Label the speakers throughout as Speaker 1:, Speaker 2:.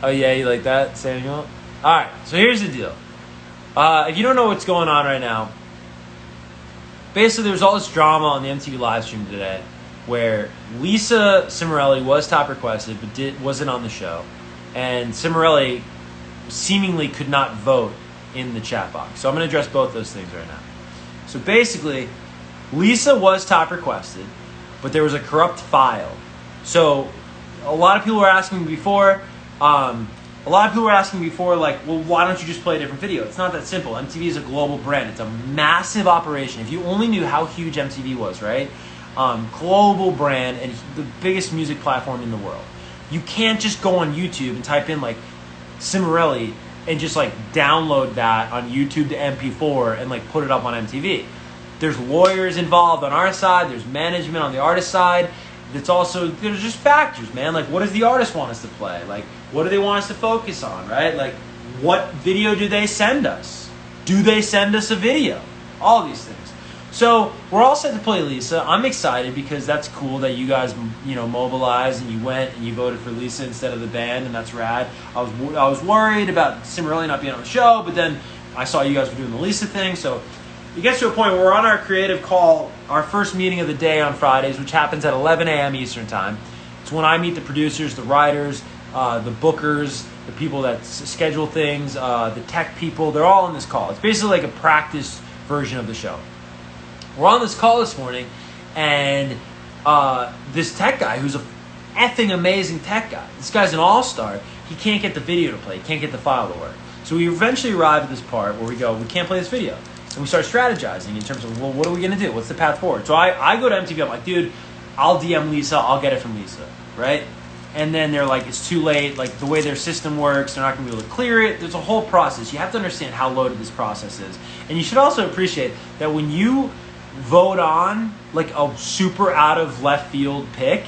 Speaker 1: Oh yeah, you like that, Samuel? Alright, so here's the deal. If you don't know what's going on right now, basically there's all this drama on the MTV live stream today where Lisa Cimorelli was top requested but wasn't on the show. And Cimorelli seemingly could not vote in the chat box. So I'm going to address both those things right now. So basically, Lisa was top requested, but there was a corrupt file. So a lot of people were asking me before, like, well, why don't you just play a different video? It's not that simple. MTV is a global brand. It's a massive operation. If you only knew how huge MTV was, right? Global brand and the biggest music platform in the world. You can't just go on YouTube and type in like Cimorelli and just like download that on YouTube to MP4 and like put it up on MTV. There's lawyers involved on our side. There's management on the artist side. There's just factors, man. Like, what does the artist want us to play? Like, what do they want us to focus on, right? Like, what video do they send us? Do they send us a video? All these things. So we're all set to play Lisa. I'm excited because that's cool that you guys, mobilized and you went and you voted for Lisa instead of the band, and that's rad. I was worried about Cimorelli not being on the show, but then I saw you guys were doing the Lisa thing, so it gets to a point where we're on our creative call, our first meeting of the day on Fridays, which happens at 11 a.m. Eastern time. It's when I meet the producers, the writers, the bookers, the people that schedule things, the tech people. They're all on this call. It's basically like a practice version of the show. We're on this call this morning, and this tech guy, who's a effing amazing tech guy, this guy's an all-star, he can't get the video to play, he can't get the file to work. So we eventually arrive at this part where we go, we can't play this video. And we start strategizing in terms of, well, what are we going to do? What's the path forward? So I go to MTV, I'm like, dude, I'll DM Lisa, I'll get it from Lisa, right? And then they're like, it's too late, like the way their system works, they're not going to be able to clear it. There's a whole process. You have to understand how loaded this process is. And you should also appreciate that when you vote on like a super out of left field pick,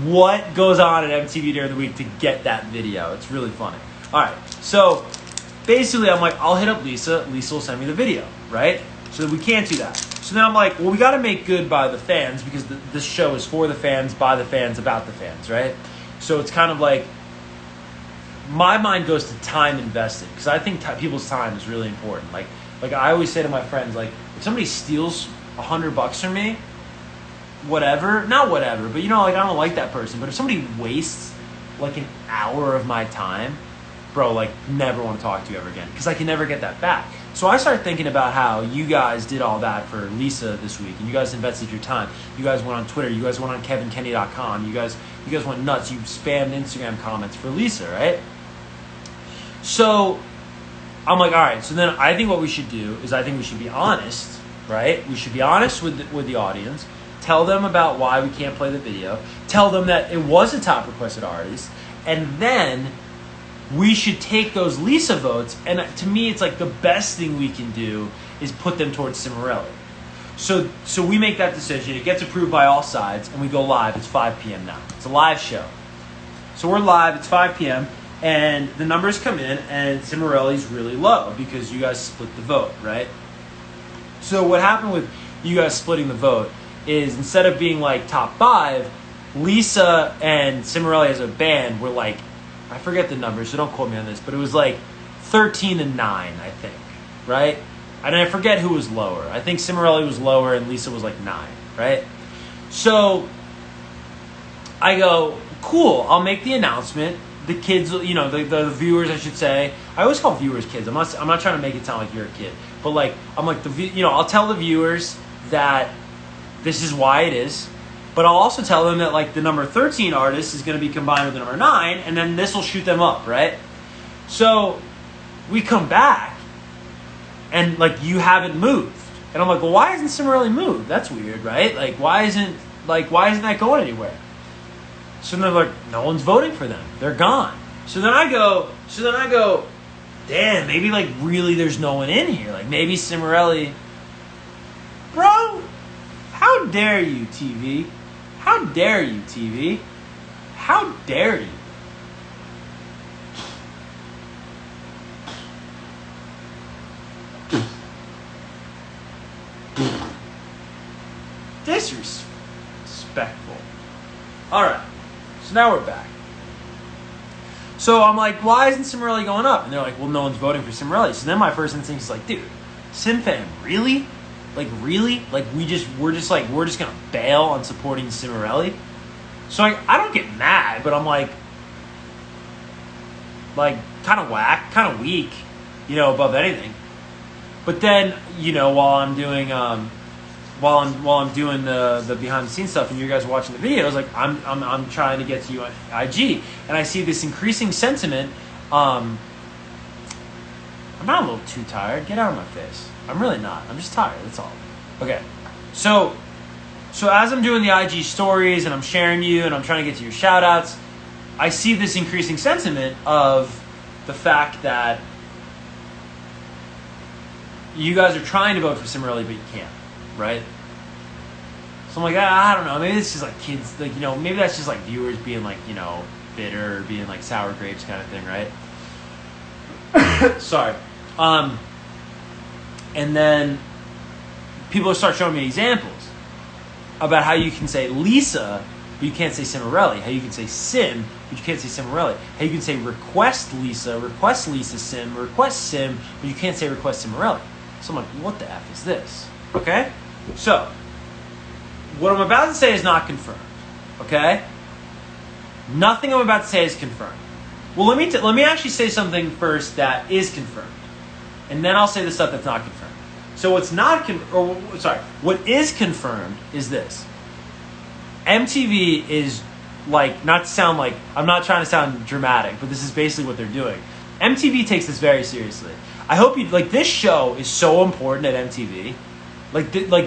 Speaker 1: what goes on at MTV during the week to get that video. It's really funny. All right, so basically I'm like, I'll hit up Lisa. Lisa will send me the video, right? So we can't do that. So now I'm like, well, we got to make good by the fans because this show is for the fans, by the fans, about the fans, right? So it's kind of like my mind goes to time invested because I think people's time is really important. Like I always say to my friends, like, if somebody steals $100 from me, not whatever, but like I don't like that person. But if somebody wastes like an hour of my time, bro, like never want to talk to you ever again because I can never get that back. So I started thinking about how you guys did all that for Lisa this week, and you guys invested your time. You guys went on Twitter. You guys went on KevinKenney.com. You guys went nuts. You spammed Instagram comments for Lisa, right? So I'm like, all right, so then I think what we should do is I think we should be honest, right? We should be honest with the audience. Tell them about why we can't play the video. Tell them that it was a top requested artist. And then we should take those Lisa votes. And to me, it's like the best thing we can do is put them towards Cimorelli. So we make that decision. It gets approved by all sides, and we go live. It's 5 p.m. now. It's a live show. So we're live. It's 5 p.m. And the numbers come in, and Cimorelli's really low because you guys split the vote, right? So what happened with you guys splitting the vote is instead of being like top 5, Lisa and Cimorelli as a band were like, I forget the numbers, so don't quote me on this, but it was like 13-9, I think, right? And I forget who was lower. I think Cimorelli was lower and Lisa was like 9, right? So I go, cool, I'll make the announcement. The kids, the viewers, I should say. I always call viewers kids. I'm not trying to make it sound like you're a kid, but like I'm like I'll tell the viewers that this is why it is, but I'll also tell them that like the number 13 artist is going to be combined with the number 9, and then this will shoot them up, right? So we come back, and like you haven't moved, and I'm like, well, why hasn't Cimorelli moved? That's weird, right? Like why isn't that going anywhere? So then they're like, no one's voting for them. They're gone. So then I go, damn, maybe like really there's no one in here. Like maybe Cimorelli. Bro, how dare you, TV? How dare you, TV? How dare you? Disrespectful. All right. So now we're back. So I'm like, why isn't Cimorelli going up? And they're like, well, no one's voting for Cimorelli. So then my first instinct is like, dude, Sim fam, really? Like, really? Like, we're just gonna bail on supporting Cimorelli? So I don't get mad, but I'm like kind of whack, kind of weak, above anything. But then, while I'm doing the behind the scenes stuff and you guys are watching the videos, like I'm trying to get to you on IG, and I see this increasing sentiment. I'm not a little too tired. Get out of my face. I'm really not. I'm just tired. That's all. Okay. So as I'm doing the IG stories and I'm sharing you and I'm trying to get to your shout outs, I see this increasing sentiment of the fact that you guys are trying to vote for Cimorelli, but you can't, right? So I'm like, I don't know. Maybe it's just like kids, like, maybe that's just like viewers being like, bitter or being like sour grapes kind of thing, right? Sorry. And then people start showing me examples about how you can say Lisa, but you can't say Cimorelli. How you can say Sim, but you can't say Cimorelli. How you can say request Lisa Sim, request Sim, but you can't say request Cimorelli. So I'm like, what the F is this? Okay? So, what I'm about to say is not confirmed. Okay? Nothing I'm about to say is confirmed. Well, let me actually say something first that is confirmed. And then I'll say the stuff that's not confirmed. So what is confirmed is this. MTV is I'm not trying to sound dramatic, but this is basically what they're doing. MTV takes this very seriously. I hope this show is so important at MTV.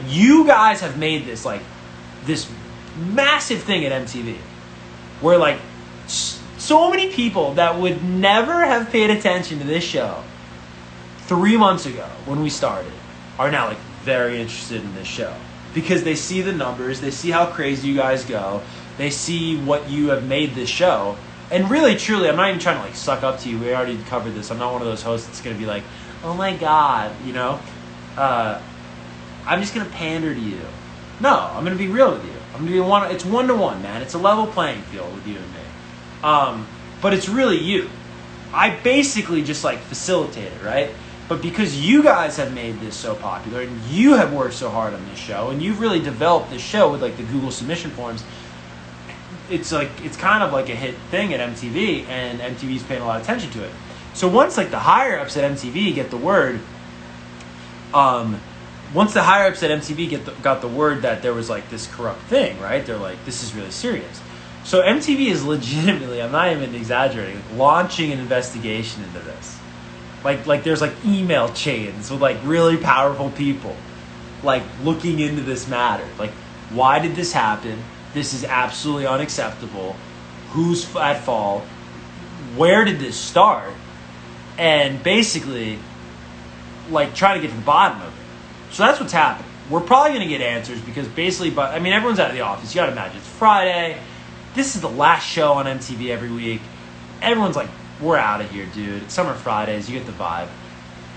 Speaker 1: You guys have made this this massive thing at MTV where so many people that would never have paid attention to this show 3 months ago when we started are now very interested in this show because they see the numbers, they see how crazy you guys go, they see what you have made this show. And really, truly, I'm not even trying to suck up to you. We already covered this. I'm not one of those hosts that's going to be like, oh my God, I'm just going to pander to you. No, I'm going to be real with you. I'm going to be it's 1-to-1, man. It's a level playing field with you and me. But it's really you. I basically just facilitate it, right? But because you guys have made this so popular and you have worked so hard on this show and you've really developed this show with the Google submission forms, it's kind of a hit thing at MTV, and MTV's paying a lot of attention to it. So once the higher ups at MTV get the word, got the word that there was like this corrupt thing, right? They're like, this is really serious. So MTV is legitimately, I'm not even exaggerating, launching an investigation into this. Like there's like email chains with like really powerful people like looking into this matter. Like, why did this happen? This is absolutely unacceptable. Who's at fault? Where did this start? And basically, like, trying to get to the bottom of it. So that's what's happening. We're probably going to get answers because basically, but I mean, everyone's out of the office. You got to imagine it's Friday. This is the last show on MTV every week. Everyone's like, we're out of here, dude. It's summer Fridays. You get the vibe.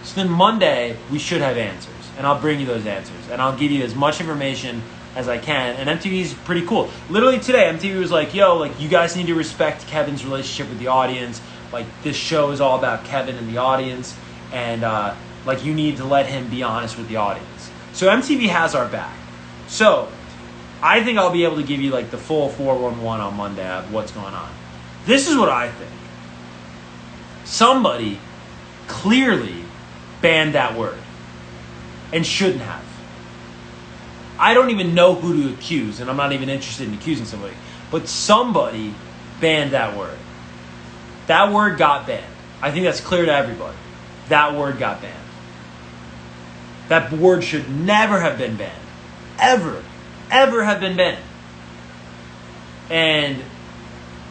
Speaker 1: So then Monday, we should have answers. And I'll bring you those answers. And I'll give you as much information as I can. And MTV's pretty cool. Literally today, MTV was like, yo, like, you guys need to respect Kevin's relationship with the audience. Like, this show is all about Kevin and the audience. And, like, you need to let him be honest with the audience. So MTV has our back. So I think I'll be able to give you, like, the full 411 on Monday of what's going on. This is what I think. Somebody clearly banned that word and shouldn't have. I don't even know who to accuse, and I'm not even interested in accusing somebody, but somebody banned that word. That word got banned. I think that's clear to everybody. That word got banned. That word should never have been banned. Ever have been banned. And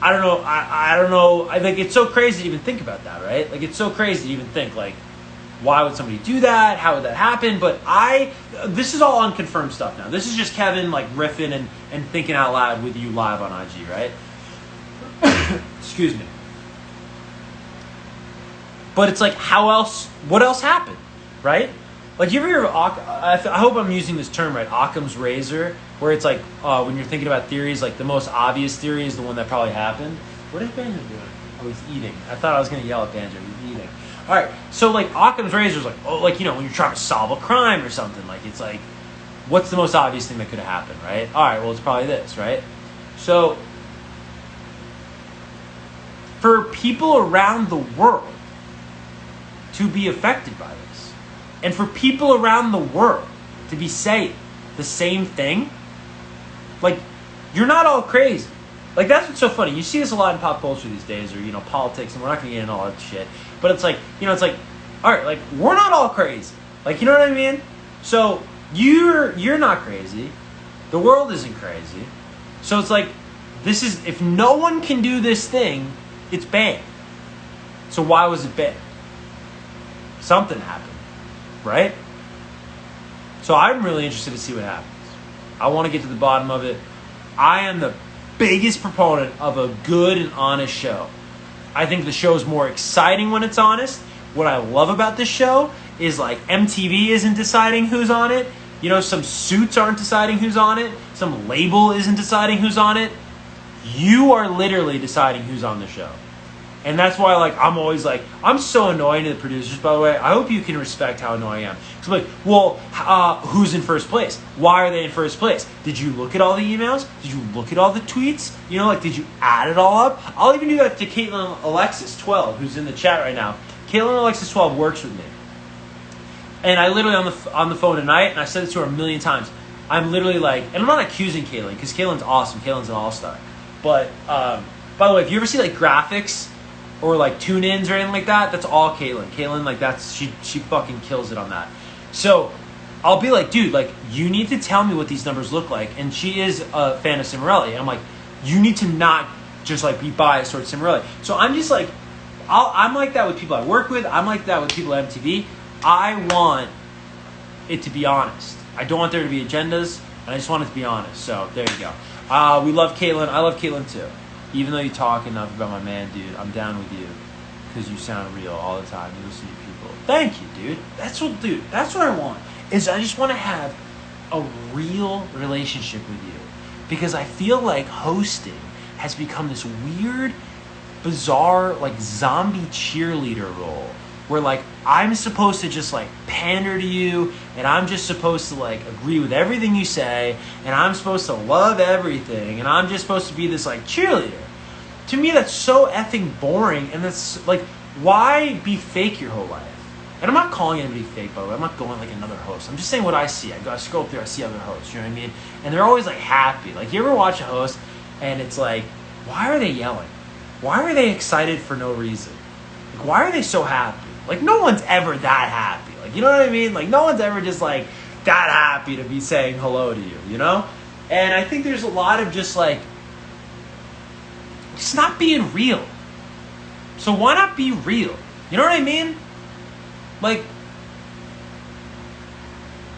Speaker 1: I don't know, I don't know, I think it's so crazy to even think about that, right? Like, it's so crazy to even think, like, why would somebody do that? How would that happen? But this is all unconfirmed stuff now. This is just Kevin, like, riffing and thinking out loud with you live on IG, right? Excuse me. But it's like, what else happened, right? Like, you ever hear of I hope I'm using this term right, Occam's razor, where it's like, when you're thinking about theories, like, the most obvious theory is the one that probably happened. What is Benjamin doing? was eating. I thought I was going to yell at Banjo. He was eating. All right. So, like, Occam's razor's like, oh, like, you know, when you're trying to solve a crime or something, like, it's like, what's the most obvious thing that could have happened, right? All right, well, it's probably this, right? So, for people around the world to be affected by this, and for people around the world to be saying the same thing, like, you're not all crazy. Like, that's what's so funny. You see this a lot in pop culture these days, or, you know, politics, and we're not going to get into all that shit. But it's like, you know, it's like, all right, like, we're not all crazy. Like, you know what I mean? So, you're not crazy. The world isn't crazy. So it's like, this is, if no one can do this thing, it's banned. So why was it banned? Something happened, right? So I'm really interested to see what happens. I want to get to the bottom of it. I am the biggest proponent of a good and honest show. I think the show is more exciting when it's honest. What I love about this show is, like, MTV isn't deciding who's on it. You know, some suits aren't deciding who's on it. Some label isn't deciding who's on it. You are literally deciding who's on the show. And that's why, like, I'm always like, I'm so annoying to the producers, by the way. I hope you can respect how annoying I am. Because I'm like, well, who's in first place? Why are they in first place? Did you look at all the emails? Did you look at all the tweets? You know, like, did you add it all up? I'll even do that to Caitlin Alexis 12, who's in the chat right now. Caitlin Alexis 12 works with me. And I literally, on the phone tonight, and I said this to her a million times, I'm literally like, and I'm not accusing Caitlin, because Caitlin's awesome. Caitlin's an all-star. But, by the way, if you ever see, like, graphics or, like, tune-ins or anything like that, that's all Caitlin. Caitlin, like, she fucking kills it on that. So, I'll be like, dude, like, you need to tell me what these numbers look like. And she is a fan of Cimorelli. And I'm like, you need to not just, like, be biased towards Cimorelli. So I'm just like, I'm like that with people I work with. I'm like that with people at MTV. I want it to be honest. I don't want there to be agendas, and I just want it to be honest. So there you go. We love Caitlin. I love Caitlin too. Even though you talk enough about my man, dude, I'm down with you because you sound real all the time. You listen to people. Thank you, dude. That's what I want. Is I just want to have a real relationship with you, because I feel like hosting has become this weird, bizarre, like, zombie cheerleader role where, like, I'm supposed to just, like, pander to you, and I'm just supposed to, like, agree with everything you say, and I'm supposed to love everything, and I'm just supposed to be this, like, cheerleader. To me, that's so effing boring, and that's, like, why be fake your whole life? And I'm not calling anybody fake, by the way. I'm not going like another host. I'm just saying what I see. I scroll through, I see other hosts, you know what I mean? And they're always, like, happy. Like, you ever watch a host, and it's like, why are they yelling? Why are they excited for no reason? Like, why are they so happy? Like, no one's ever that happy. Like, you know what I mean? Like, no one's ever just, like, that happy to be saying hello to you, you know? And I think there's a lot of just, like, just not being real. So why not be real? You know what I mean? Like,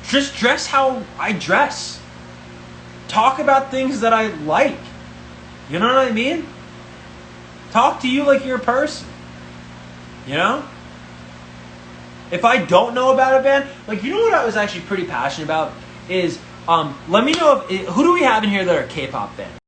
Speaker 1: just dress how I dress. Talk about things that I like. You know what I mean? Talk to you like you're a person. You know? If I don't know about a band, like, you know what I was actually pretty passionate about is, let me know who do we have in here that are K-pop fans?